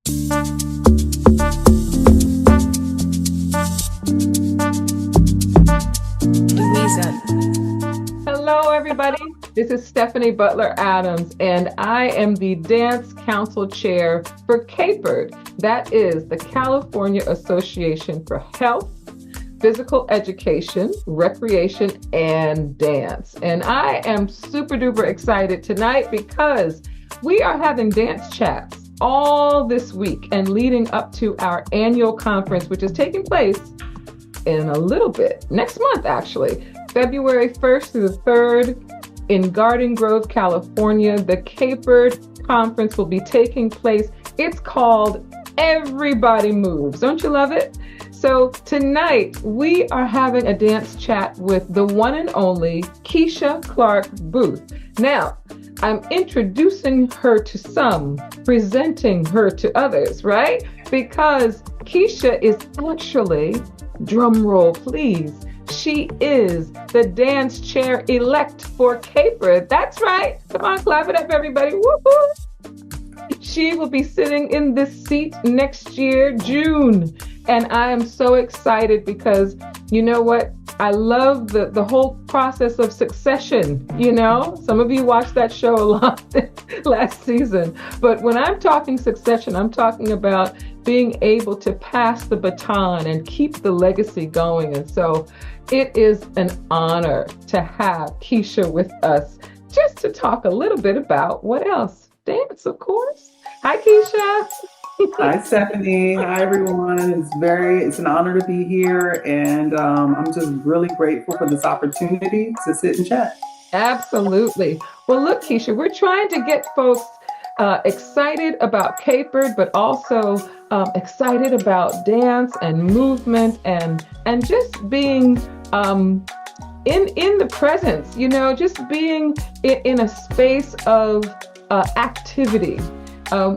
Louisa. Hello, everybody. This is Stephanie Butler Adams, and I am the Dance Council Chair for CAHPERD. That is the California Association for Health, Physical Education, Recreation, and Dance. And I am super duper excited tonight because we are having dance chats all this week and leading up to our annual conference, which is taking place in a little bit, next month actually, February 1st through the 3rd in Garden Grove, California. The CAHPERD conference will be taking place. It's called Everybody Moves. Don't you love it? So tonight we are having a dance chat with the one and only Keisha Clark Booth. Now, I'm introducing her to some, presenting her to others, right? Because Keisha is actually, drum roll please, she is the dance chair elect for CAHPERD. That's right. Come on, clap it up, everybody. Woo-hoo. She will be sitting in this seat next year, June. And I am so excited because, you know what? I love the whole process of succession. You know, some of you watched that show a lot last season. But when I'm talking succession, I'm talking about being able to pass the baton and keep the legacy going. And so it is an honor to have Keisha with us just to talk a little bit about what else? Dance, of course. Hi, Keisha. Hi, Stephanie. Hi, everyone. It's an honor to be here, and I'm just really grateful for this opportunity to sit and chat. Absolutely. Well, look, Keisha, we're trying to get folks excited about CAHPERD, but also excited about dance and movement and just being in the presence, you know, just being in a space of activity.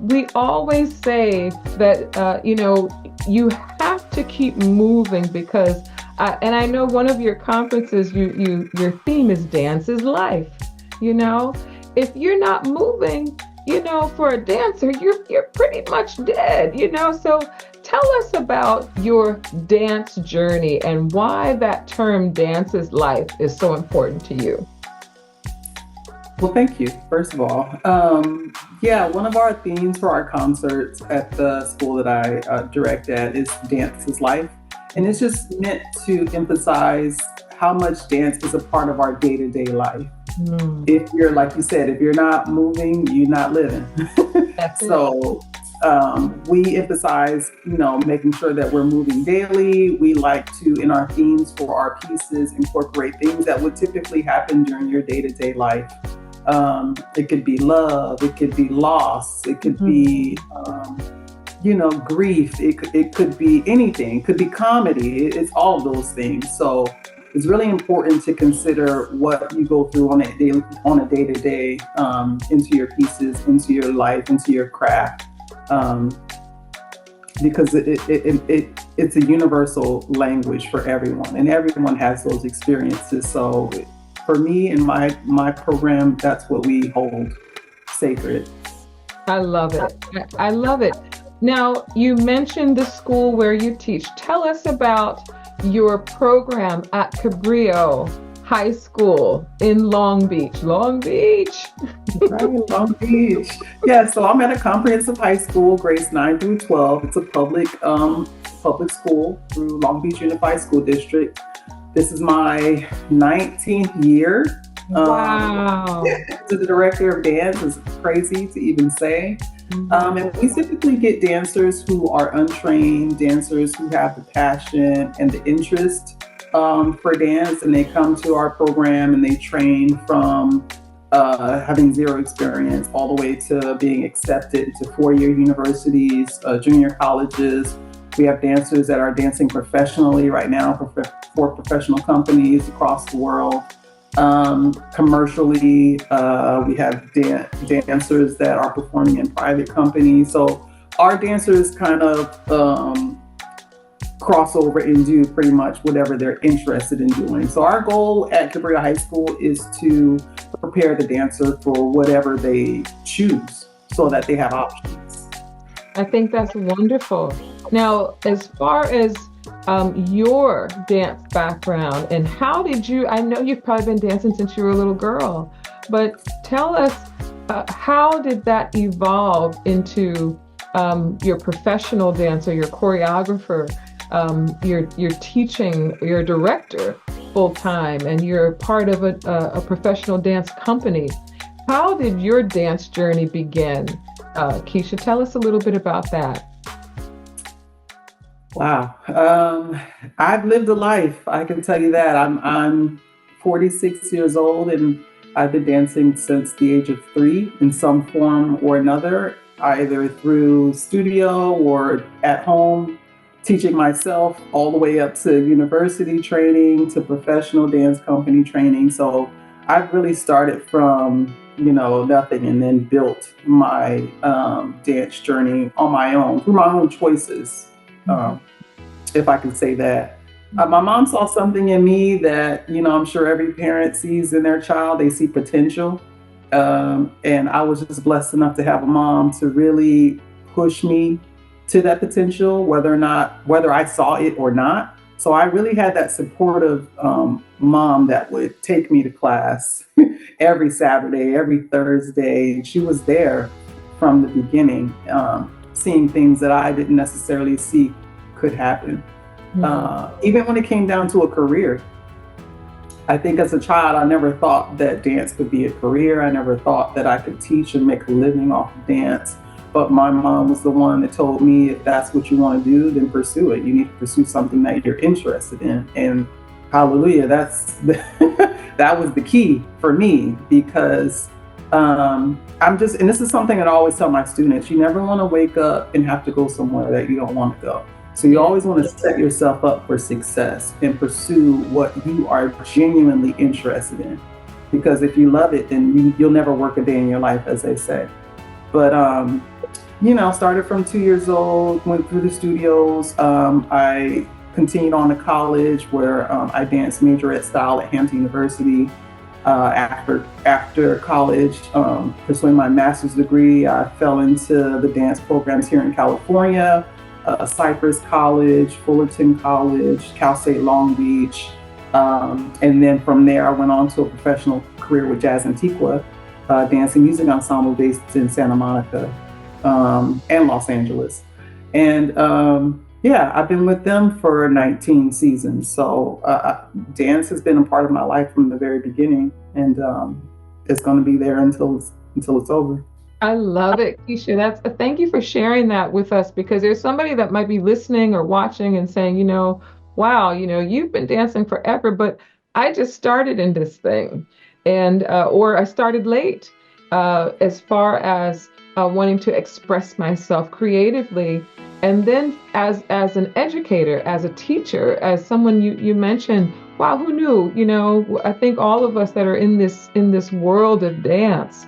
We always say that, you know, you have to keep moving because, and I know one of your conferences, your theme is dance is life. You know, if you're not moving, you know, for a dancer, you're pretty much dead, you know. So tell us about your dance journey and why that term dance is life is so important to you. Well, thank you, first of all. One of our themes for our concerts at the school that I direct at is Dance is Life. And it's just meant to emphasize how much dance is a part of our day-to-day life. If you're, like you said, if you're not moving, you're not living. So we emphasize, you know, making sure that we're moving daily. We like to, in our themes for our pieces, incorporate things that would typically happen during your day-to-day life. It could be love, it could be loss, it could be, you know, grief, it could be anything, it could be comedy, it's all of those things. So it's really important to consider what you go through on a day-to-day into your pieces, into your life, into your craft, because it's a universal language for everyone, and everyone has those experiences. So for me and my program, that's what we hold sacred. I love it. I love it. Now, you mentioned the school where you teach. Tell us about your program at Cabrillo High School in Long Beach. Long Beach. Right, Long Beach. Yeah, so I'm at a comprehensive high school, grades 9 through 12. It's a public school through Long Beach Unified School District. This is my 19th year. Wow. To the director of dance is crazy to even say. And we typically get dancers who are untrained, dancers who have the passion and the interest for dance, and they come to our program and they train from having zero experience all the way to being accepted to four-year universities, junior colleges. We have dancers that are dancing professionally right now for professional companies across the world. Commercially, we have dancers that are performing in private companies. So our dancers kind of cross over and do pretty much whatever they're interested in doing. So our goal at Cabrillo High School is to prepare the dancer for whatever they choose so that they have options. I think that's wonderful. Now, as far as your dance background and how did you, I know you've probably been dancing since you were a little girl, but tell us how did that evolve into your professional dancer, your choreographer, your teaching, your director full time, and you're part of a professional dance company. How did your dance journey begin? Keisha, tell us a little bit about that. Wow. I've lived a life. I can tell you that. I'm 46 years old and I've been dancing since the age of 3 in some form or another, either through studio or at home, teaching myself all the way up to university training to professional dance company training. So I've really started from, nothing and then built my dance journey on my own through my own choices. Mhm. Um, if I can say that. My mom saw something in me that, I'm sure every parent sees in their child. They see potential. And I was just blessed enough to have a mom to really push me to that potential, whether I saw it or not. So I really had that supportive mom that would take me to class every Saturday, every Thursday. She was there from the beginning, seeing things that I didn't necessarily see could happen. Mhm. Even when it came down to a career, I think as a child, I never thought that dance could be a career. I never thought that I could teach and make a living off of dance. But my mom was the one that told me if that's what you want to do, then pursue it. You need to pursue something that you're interested in. And hallelujah, that was the key for me because and this is something that I always tell my students, you never want to wake up and have to go somewhere that you don't want to go. So you Yeah. always want to set yourself up for success and pursue what you are genuinely interested in. Because if you love it, then you'll never work a day in your life, as they say. But started from 2 years old, went through the studios. I continued on to college where I danced majorette style at Hampton University. After college, pursuing my master's degree, I fell into the dance programs here in California, Cypress College, Fullerton College, Cal State Long Beach. And then from there, I went on to a professional career with Jazz Antiqua, dancing music ensemble based in Santa Monica and Los Angeles. And yeah, I've been with them for 19 seasons. So dance has been a part of my life from the very beginning, and it's going to be there until it's over. I love it, Keisha. That's thank you for sharing that with us because there's somebody that might be listening or watching and saying, wow, you've been dancing forever, but I just started in this thing, and or I started late, as far as wanting to express myself creatively, and then as an educator, as a teacher, as someone you mentioned. Wow, who knew? I think all of us that are in this world of dance.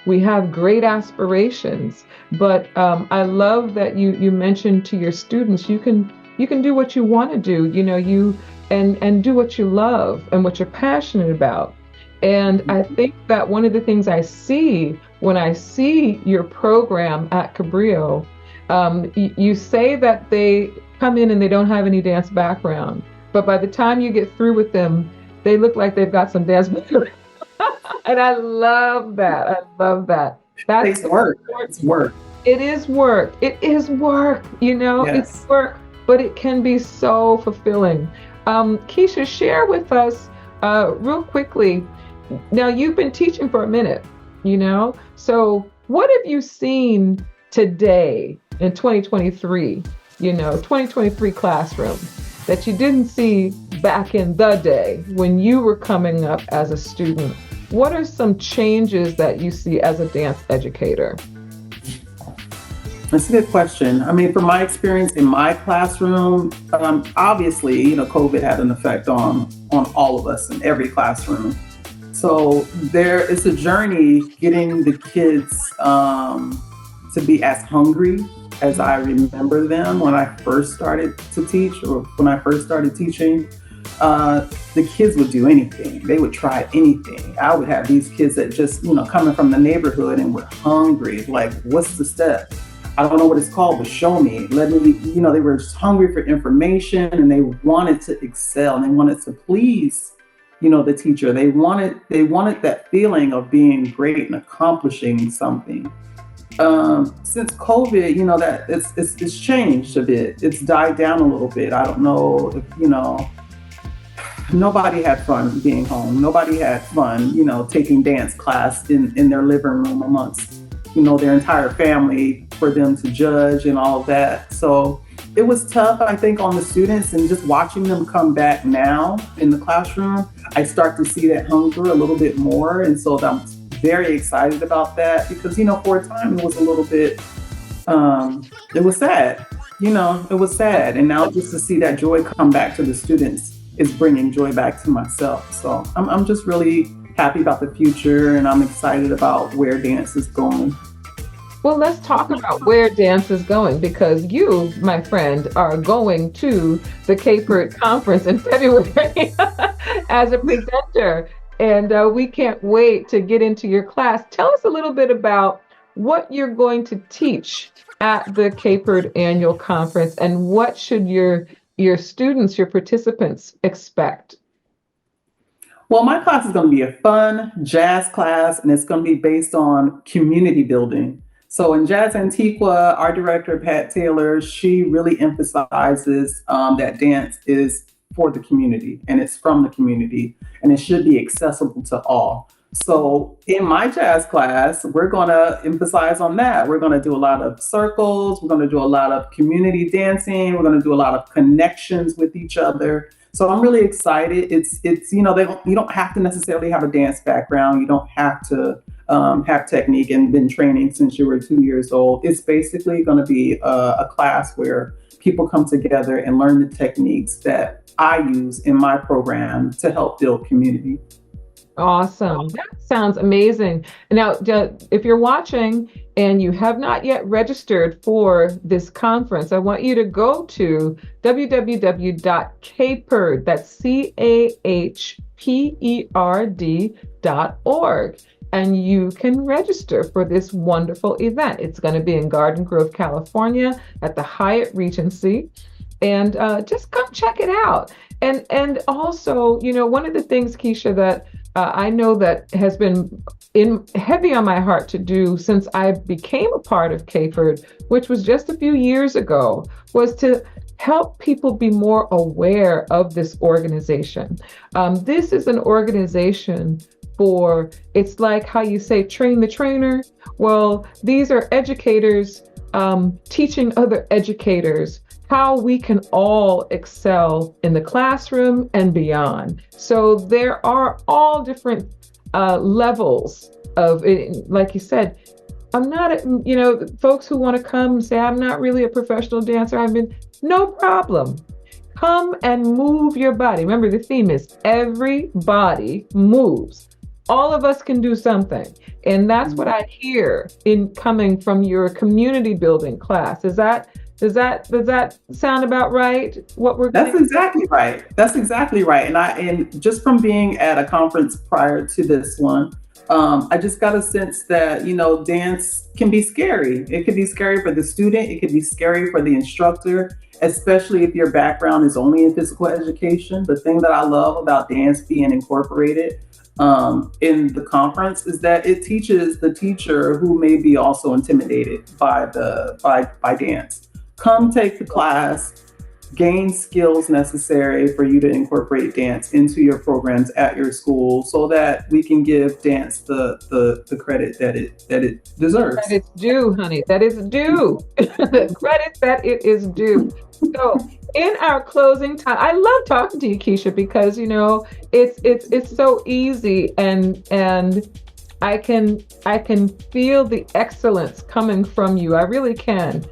We have great aspirations, but I love that you mentioned to your students you can do what you want to do, you and do what you love and what you're passionate about. And I think that one of the things I see when I see your program at Cabrillo, you say that they come in and they don't have any dance background, but by the time you get through with them, they look like they've got some dance background. And I love that. I love that. That's It's work. important. It's work. It is work. It is work. It's Yes. work, but it can be so fulfilling. Keisha, share with us real quickly. Now, you've been teaching for a minute, so what have you seen today in 2023, 2023 classroom that you didn't see back in the day when you were coming up as a student? What are some changes that you see as a dance educator? That's a good question. I mean, from my experience in my classroom, obviously, COVID had an effect on all of us in every classroom. So there is a journey getting the kids to be as hungry as I remember them when I first started to teach or when I first started teaching. The kids would do anything. They would try anything. I would have these kids that just, coming from the neighborhood and were hungry. Like, what's the step? I don't know what it's called, but show me. Let me, they were just hungry for information and they wanted to excel and they wanted to please, the teacher. They wanted that feeling of being great and accomplishing something. Since COVID, that it's changed a bit. It's died down a little bit. I don't know if, nobody had fun being home. Nobody had fun, taking dance class in their living room amongst, their entire family for them to judge and all of that. So it was tough, I think, on the students, and just watching them come back now in the classroom, I start to see that hunger a little bit more. And so I'm very excited about that because, for a time it was a little bit, it was sad, it was sad. And now just to see that joy come back to the students is bringing joy back to myself. So I'm just really happy about the future and I'm excited about where dance is going. Well, let's talk about where dance is going because you, my friend, are going to the CAHPERD conference in February as a presenter. And we can't wait to get into your class. Tell us a little bit about what you're going to teach at the CAHPERD annual conference and what should your students, your participants expect? Well, my class is going to be a fun jazz class, and it's going to be based on community building. So in Jazz Antiqua, our director, Pat Taylor, she really emphasizes that dance is for the community and it's from the community and it should be accessible to all. So in my jazz class, we're going to emphasize on that. We're going to do a lot of circles. We're going to do a lot of community dancing. We're going to do a lot of connections with each other. So I'm really excited. It's you don't have to necessarily have a dance background. You don't have to have technique and been training since you were 2 years old. It's basically going to be a class where people come together and learn the techniques that I use in my program to help build community. Awesome. That sounds amazing. Now, if you're watching and you have not yet registered for this conference, I want you to go to www.CAHPERD, that's CAHPERD.org, and you can register for this wonderful event. It's going to be in Garden Grove, California at the Hyatt Regency. And just come check it out. And also, one of the things, Keisha, that I know that has been heavy on my heart to do since I became a part of CAHPERD, which was just a few years ago, was to help people be more aware of this organization. This is an organization it's like how you say, train the trainer. Well, these are educators teaching other educators how we can all excel in the classroom and beyond. So there are all different levels of it. Like you said, I'm not, folks who want to come and say, I'm not really a professional dancer. No problem. Come and move your body. Remember, the theme is every body moves. All of us can do something. And that's what I hear in coming from your community building class. Does that sound about right? That's exactly right. That's exactly right. And just from being at a conference prior to this one, I just got a sense that, dance can be scary. It could be scary for the student. It could be scary for the instructor, especially if your background is only in physical education. The thing that I love about dance being incorporated in the conference is that it teaches the teacher who may be also intimidated by dance. Come take the class, gain skills necessary for you to incorporate dance into your programs at your school so that we can give dance the credit that it deserves. That it's due, honey. That is due. The credit that it is due. So in our closing time, I love talking to you, Keisha, because it's so easy and I can feel the excellence coming from you. I really can.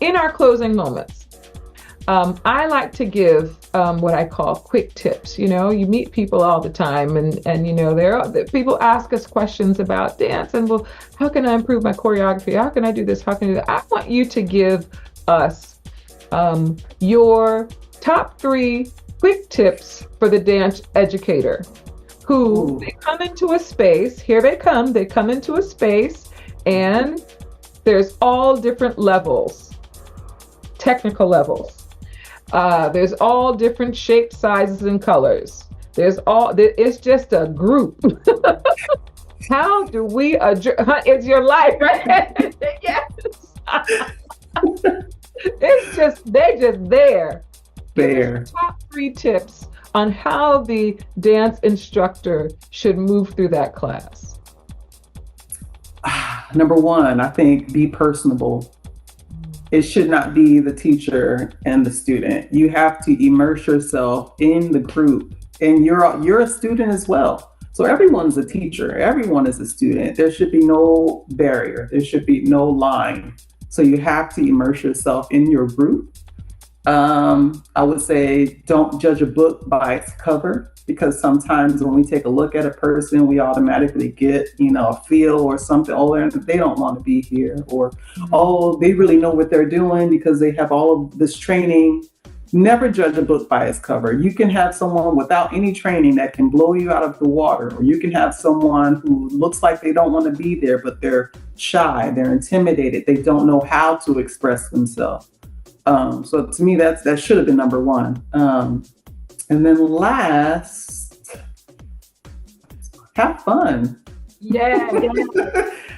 In our closing moments, I like to give what I call quick tips. You meet people all the time, and people ask us questions about dance, and well, how can I improve my choreography? How can I do this? How can I do that? I want you to give us your top 3 quick tips for the dance educator who they come into a space. Here they come into a space and There's all different levels, technical levels. There's all different shapes, sizes, and colors. It's just a group. How do we address? It's your life, right? Yes. They're just there. There. Top 3 tips on how the dance instructor should move through that class. Number one, I think be personable. It should not be the teacher and the student. You have to immerse yourself in the group, and you're a student as well. So everyone's a teacher, everyone is a student. There should be no barrier, there should be no line. So you have to immerse yourself in your group. I would say don't judge a book by its cover, because sometimes when we take a look at a person, we automatically get, a feel or something. Oh, they don't want to be here, or oh, they really know what they're doing because they have all of this training. Never judge a book by its cover. You can have someone without any training that can blow you out of the water, or you can have someone who looks like they don't want to be there, but they're shy, they're intimidated, they don't know how to express themselves. So to me, that should have been number one. And then last, have fun. Yeah.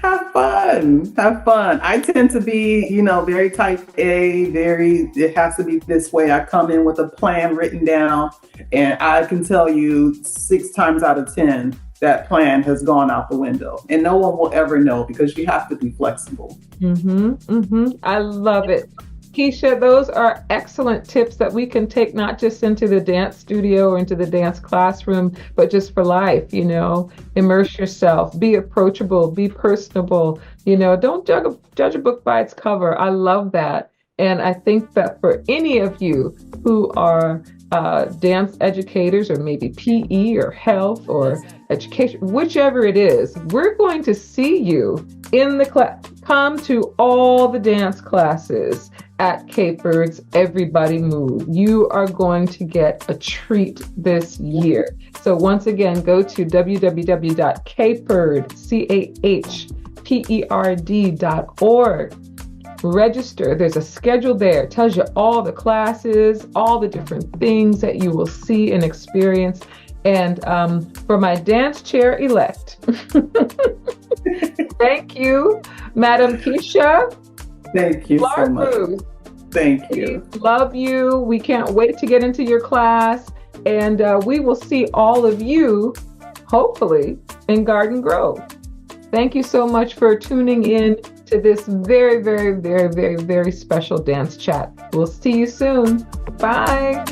Have fun. I tend to be, very type A, it has to be this way. I come in with a plan written down, and I can tell you 6 times out of 10, that plan has gone out the window, and no one will ever know, because you have to be flexible. I love it. Keisha, those are excellent tips that we can take not just into the dance studio or into the dance classroom, but just for life. Immerse yourself, be approachable, be personable. Don't judge a book by its cover. I love that. And I think that for any of you who are dance educators, or maybe PE or health or education, whichever it is, we're going to see you in the class. Come to all the dance classes at CAHPERD's Everybody Move. You are going to get a treat this year. So once again, go to www.cahperd.org. Register. There's a schedule there. It tells you all the classes, all the different things that you will see and experience. And for my dance chair elect, thank you, Madam Keisha. Thank you so much. Thank you. We love you. We can't wait to get into your class. And we will see all of you, hopefully, in Garden Grove. Thank you so much for tuning in to this very, very, very, very, very special dance chat. We'll see you soon. Bye.